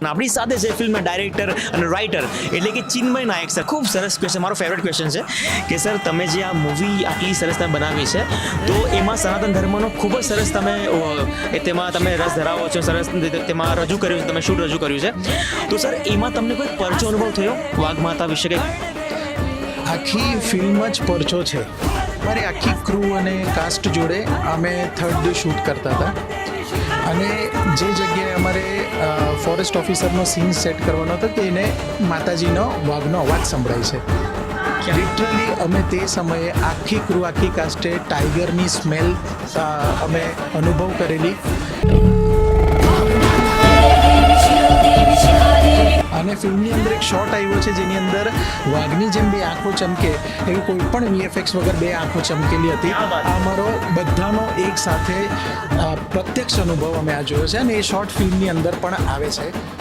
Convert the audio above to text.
અને આપણી સાથે છે ફિલ્મના ડાયરેક્ટર અને રાઇટર એટલે કે ચિન્મય નાયક સર. ખૂબ સરસ ક્વેશ્ચન, મારો ફેવરેટ ક્વેશ્ચન છે કે સર તમે જે આ મૂવી આટલી સરસ તમે બનાવી છે તો એમાં સનાતન ધર્મનો ખૂબ જ સરસ તમે તેમાં તમે રસ ધરાવો છો, સરસ તેમાં રજૂ કર્યું છે, તમે શૂટ રજૂ કર્યું છે. તો સર એમાં તમને કોઈ પરચો અનુભવ થયો વાઘ માતા વિશે કંઈક? આખી ફિલ્મ જ પરચો છે. મારી આખી ક્રૂ અને કાસ્ટ જોડે અમે થર્ડ ડે શૂટ કરતા હતા અને જે જગ્યાએ અમારે ફોરેસ્ટ ઓફિસરનો સીન સેટ કરવાનો હતો કે એને માતાજીનો વાઘનો અવાજ સંભળાય છે. લિટરલી અમે તે સમયે આખી ક્રૂ આખી કાસ્ટે ટાઈગરની સ્મેલ અમે અનુભવ કરેલી. અને ફિલ્મની અંદર એક શોટ આવ્યો છે જેની અંદર વાઘની જેમ બે આંખો ચમકે એવી કોઈ પણ વીએફએક્સ વગર બે આંખો ચમકેલી હતી. આ અમારો બધાનો એક સાથે પ્રત્યક્ષ અનુભવ અમે આ જોયો છે અને એ શોર્ટ ફિલ્મની અંદર પણ આવે છે.